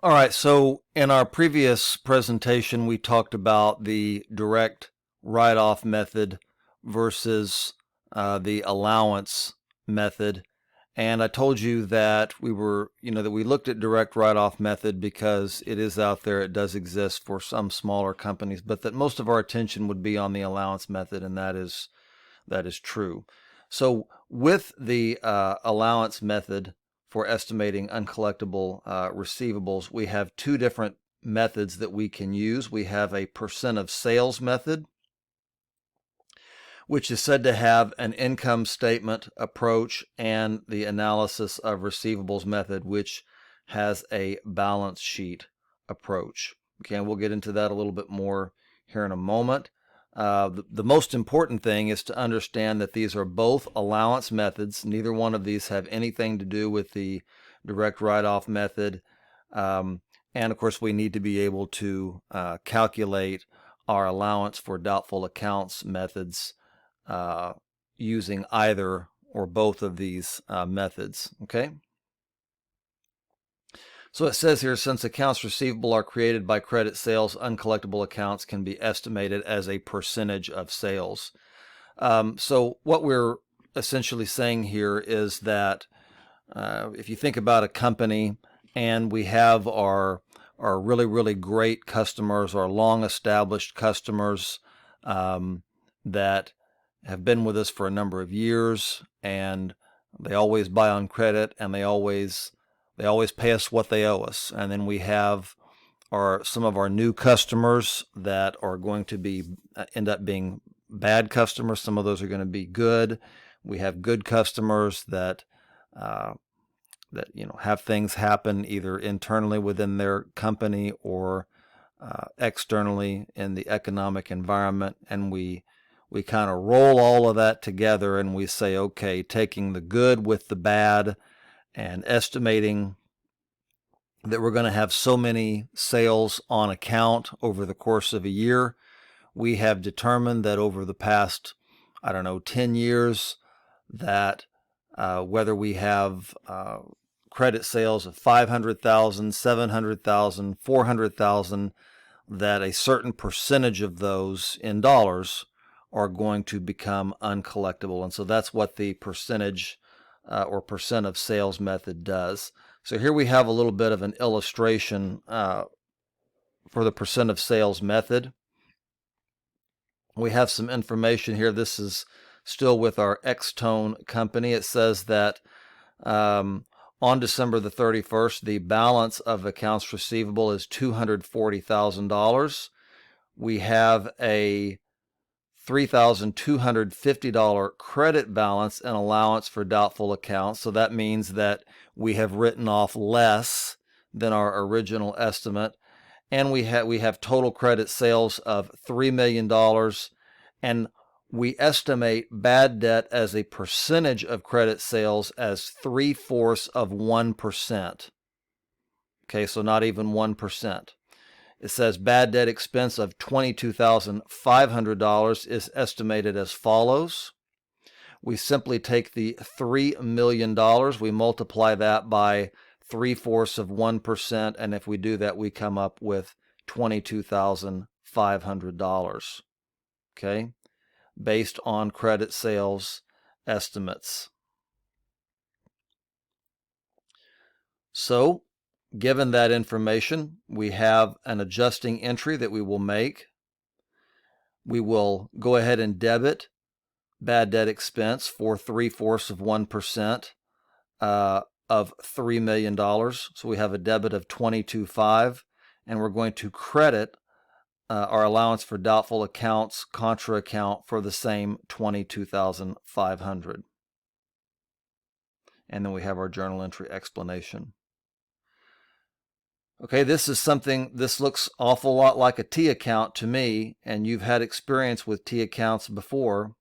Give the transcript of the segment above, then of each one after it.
All right, so in our previous presentation, we talked about the direct write-off method versus the allowance method. And I told you that that we looked at direct write-off method because it is out there, it does exist for some smaller companies, but that most of our attention would be on the allowance method, and that is true. So with the allowance method for estimating uncollectible receivables, we have two different methods that we can use. We have a percent of sales method, which is said to have an income statement approach, and the analysis of receivables method, which has a balance sheet approach. Okay, and we'll get into that a little bit more here in a moment. The most important thing is to understand that these are both allowance methods. Neither one of these have anything to do with the direct write-off method. And of course, we need to be able to calculate our allowance for doubtful accounts methods using either or both of these methods. Okay. So it says here, since accounts receivable are created by credit sales, uncollectible accounts can be estimated as a percentage of sales. So what we're essentially saying here is that if you think about a company and we have our really, really great customers, our long established customers that have been with us for a number of years, and they always buy on credit, and they always pay us what they owe us. And then we have some of our new customers that are going to be end up being bad customers. Some of those are going to be good. We have good customers that have things happen either internally within their company or externally in the economic environment, and we kind of roll all of that together and we say, okay, taking the good with the bad and estimating that we're going to have so many sales on account over the course of a year. We have determined that over the past, 10 years, that whether we have credit sales of 500,000, 700,000, 400,000, that a certain percentage of those in dollars are going to become uncollectible. And so that's what the percentage or percent of sales method does. So here we have a little bit of an illustration for the percent of sales method. We have some information here. This is still with our X-Tone company. It says that on December the 31st, the balance of accounts receivable is $240,000. We have a $3,250 credit balance and allowance for doubtful accounts. So that means that we have written off less than our original estimate. And we have total credit sales of $3 million. And we estimate bad debt as a percentage of credit sales as 0.75%. Okay, so not even 1%. It says bad debt expense of $22,500 is estimated as follows. We simply take the $3 million, we multiply that by 0.75%, and if we do that, we come up with $22,500, okay, based on credit sales estimates. So, given that information, we have an adjusting entry that we will make. We will go ahead and debit bad debt expense for 0.75% of $3 million. So we have a debit of $22,500, and we're going to credit our allowance for doubtful accounts contra account for the same $22,500. And then we have our journal entry explanation. Okay, this looks awful lot like a T account to me, and you've had experience with T accounts before.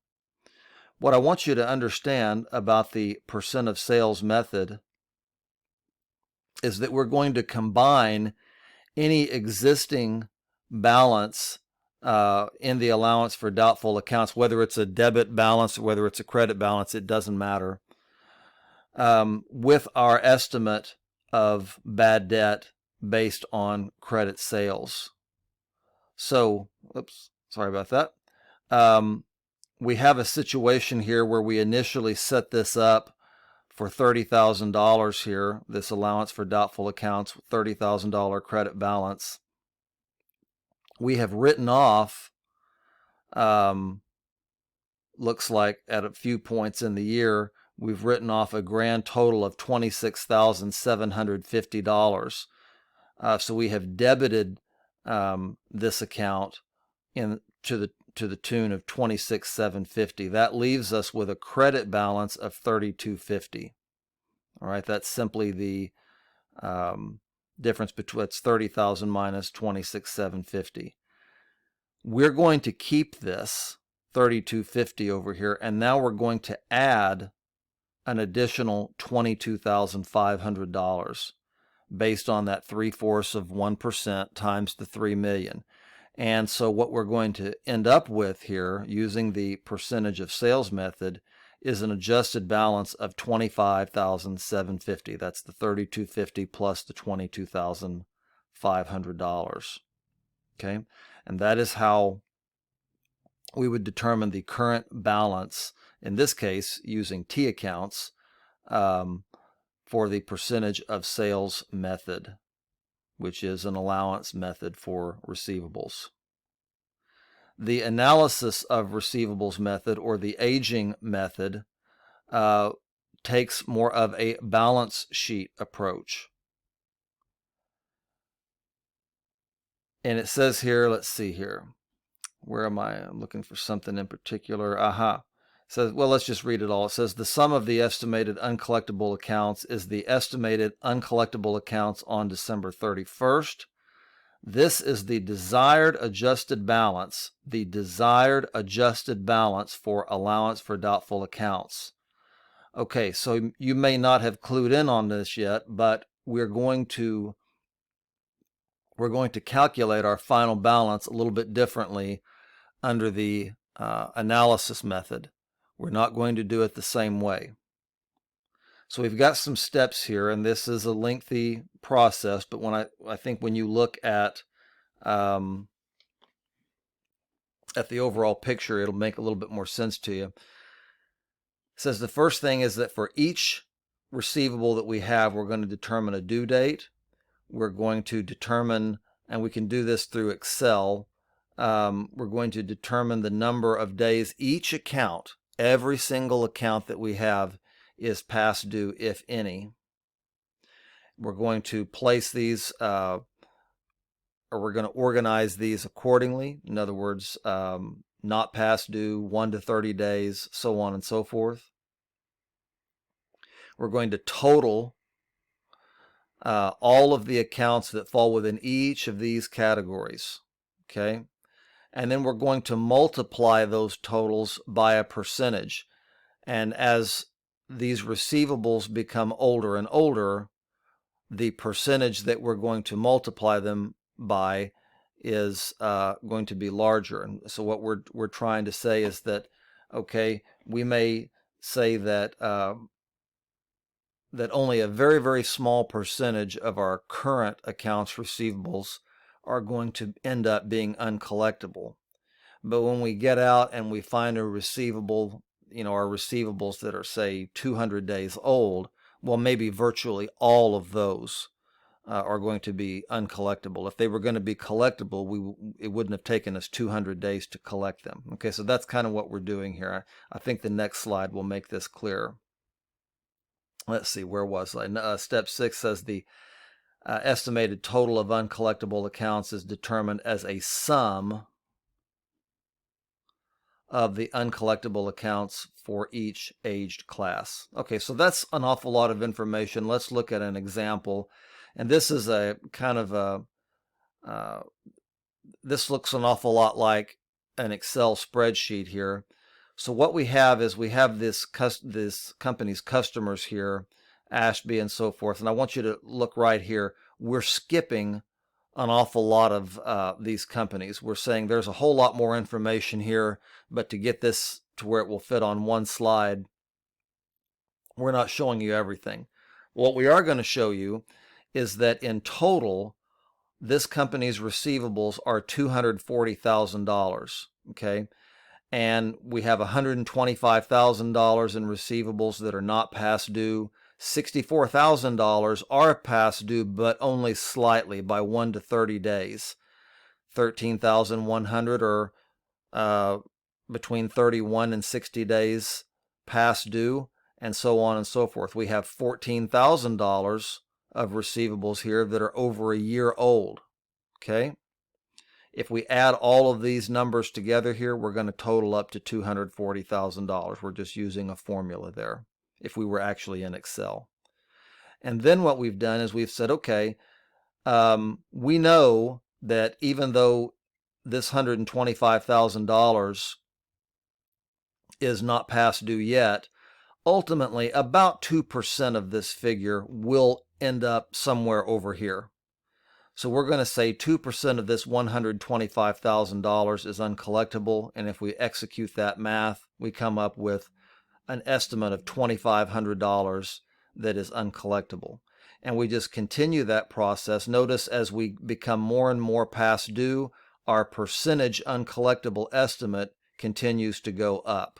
What I want you to understand about the percent of sales method is that we're going to combine any existing balance in the allowance for doubtful accounts, whether it's a debit balance or whether it's a credit balance, it doesn't matter, with our estimate of bad debt based on credit sales. So, oops, sorry about that. We have a situation here where we initially set this up for $30,000 here, this allowance for doubtful accounts, $30,000 credit balance. We have written off, looks like at a few points in the year, we've written off a grand total of $26,750. So we have debited this account to the tune of $26,750. That leaves us with a credit balance of $32,50. All right, that's simply the difference between it's 30,000 minus 26,750. We're going to keep this 3250 over here, and now we're going to add an additional $22,500 based on that 3/4 of 1% times the 3 million. And so what we're going to end up with here, using the percentage of sales method, is an adjusted balance of $25,750. That's the $3250 plus the $22,500. Okay, and that is how we would determine the current balance, in this case using T accounts, for the percentage of sales method, which is an allowance method for receivables. The analysis of receivables method, or the aging method, takes more of a balance sheet approach. And it says here, let's see here. Where am I? I'm looking for something in particular. Aha. It says, well, let's just read it all. It says the sum of the estimated uncollectible accounts is the estimated uncollectible accounts on December 31st. This is the desired adjusted balance, for allowance for doubtful accounts. Okay, so you may not have clued in on this yet, but we're going to calculate our final balance a little bit differently under the analysis method. We're not going to do it the same way. So we've got some steps here, and this is a lengthy process, but when I think when you look at the overall picture, it'll make a little bit more sense to you. It says the first thing is that for each receivable that we have, we're going to determine a due date. We're going to determine, and we can do this through Excel, we're going to determine the number of days each account, every single account that we have, is past due, if any. We're going to place these, or we're going to organize these accordingly. In other words, not past due, 1 to 30 days, so on and so forth. We're going to total all of the accounts that fall within each of these categories. Okay, and then we're going to multiply those totals by a percentage. And as these receivables become older and older, the percentage that we're going to multiply them by is going to be larger. And so what we're trying to say is that, okay, we may say that that only a very, very small percentage of our current accounts receivables are going to end up being uncollectible. But when we get out and we find a receivable, our receivables that are, say, 200 days old, well, maybe virtually all of those are going to be uncollectible. If they were going to be collectible, it wouldn't have taken us 200 days to collect them. Okay, so that's kind of what we're doing here. I think the next slide will make this clear. Let's see, where was I? Step 6 says the estimated total of uncollectible accounts is determined as a sum of the uncollectible accounts for each aged class. Okay, so that's an awful lot of information. Let's look at an example. And this is a kind of a, this looks an awful lot like an Excel spreadsheet here. So what we have is we have this company's customers here, Ashby and so forth. And I want you to look right here. We're skipping an awful lot of these companies. We're saying there's a whole lot more information here, but to get this to where it will fit on one slide, we're not showing you everything. What we are going to show you is that in total, this company's receivables are $240,000, okay? And we have $125,000 in receivables that are not past due. $64,000 are past due, but only slightly, by 1 to 30 days. 13,100 are between 31 and 60 days past due, and so on and so forth. We have $14,000 of receivables here that are over a year old. Okay? If we add all of these numbers together here, we're going to total up to $240,000. We're just using a formula there if we were actually in Excel. And then what we've done is we've said, okay, we know that even though this $125,000 is not past due yet, ultimately about 2% of this figure will end up somewhere over here. So we're going to say 2% of this $125,000 is uncollectible, and if we execute that math, we come up with an estimate of $2,500 that is uncollectible. And we just continue that process. Notice as we become more and more past due, our percentage uncollectible estimate continues to go up.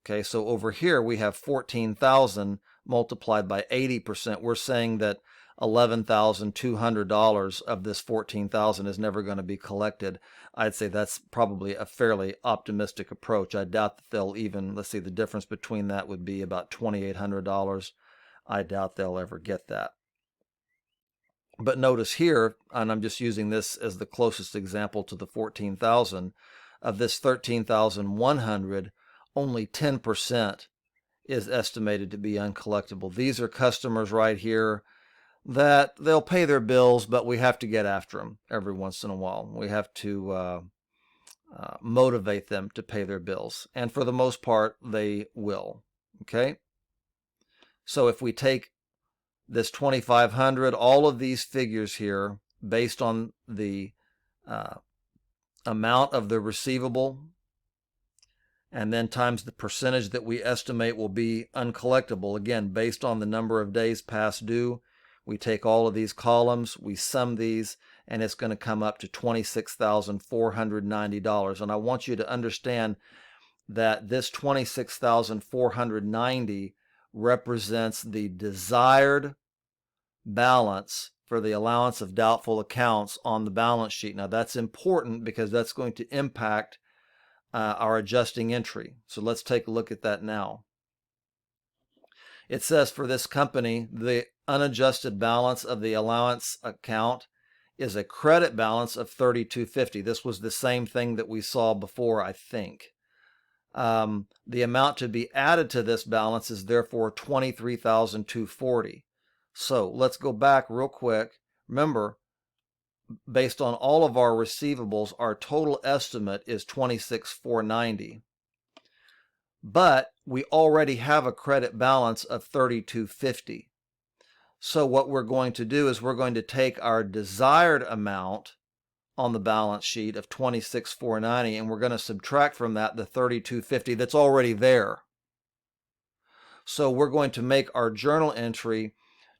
Okay, so over here we have 14,000 multiplied by 80%. We're saying that $11,200 of this 14,000 is never going to be collected. I'd say that's probably a fairly optimistic approach. I doubt that they'll even, let's see, the difference between that would be about $2,800. I doubt they'll ever get that. But notice here, and I'm just using this as the closest example to the 14,000, of this 13,100, only 10% is estimated to be uncollectible. These are customers right here that they'll pay their bills, but we have to get after them every once in a while. We have to motivate them to pay their bills. And for the most part, they will. Okay? So if we take this 2,500, all of these figures here, based on the amount of the receivable, and then times the percentage that we estimate will be uncollectible, again, based on the number of days past due, we take all of these columns, we sum these, and it's going to come up to $26,490. And I want you to understand that this $26,490 represents the desired balance for the allowance of doubtful accounts on the balance sheet. Now that's important because that's going to impact our adjusting entry. So let's take a look at that now. It says for this company, the unadjusted balance of the allowance account is a credit balance of $3,250. This was the same thing that we saw before, I think. The amount to be added to this balance is therefore $23,240. So let's go back real quick. Remember, based on all of our receivables, our total estimate is $26,490. But we already have a credit balance of $3,250. So what we're going to do is we're going to take our desired amount on the balance sheet of $26,490 and we're going to subtract from that the $3,250 that's already there. So we're going to make our journal entry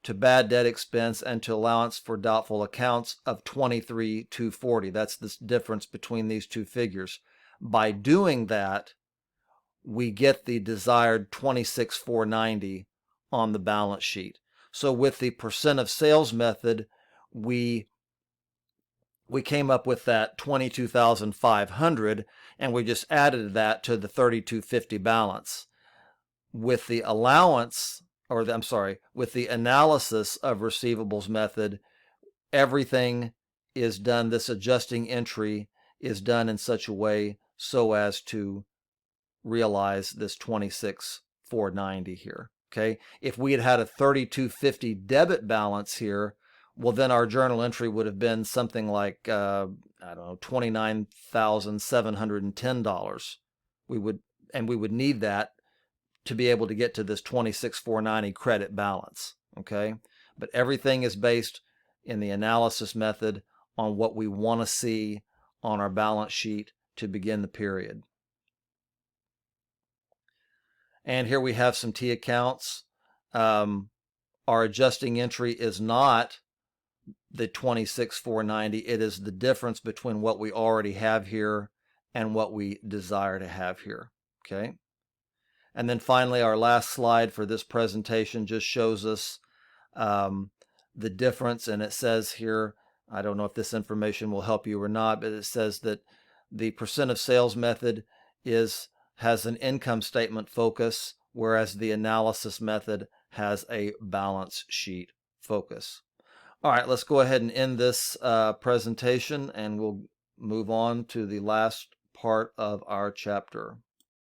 to bad debt expense and to allowance for doubtful accounts of $23,240. That's the difference between these two figures. By doing that, we get the desired $26,490 on the balance sheet. So with the percent of sales method, we came up with that $22,500, and we just added that to the $3,250 balance. With the allowance, with the analysis of receivables method, everything is done, this adjusting entry is done in such a way so as to realize this $26,490 here. Okay, if we had had a $3,250 debit balance here, well, then our journal entry would have been something like I don't know, $29,710. We would need that to be able to get to this $26,490 credit balance. Okay, but everything is based in the analysis method on what we want to see on our balance sheet to begin the period. And here we have some T accounts. Our adjusting entry is not the 26,490. It is the difference between what we already have here and what we desire to have here. Okay. And then finally, our last slide for this presentation just shows us the difference. And it says here, I don't know if this information will help you or not, but it says that the percent of sales method has an income statement focus, whereas the analysis method has a balance sheet focus. All right, let's go ahead and end this presentation, and we'll move on to the last part of our chapter.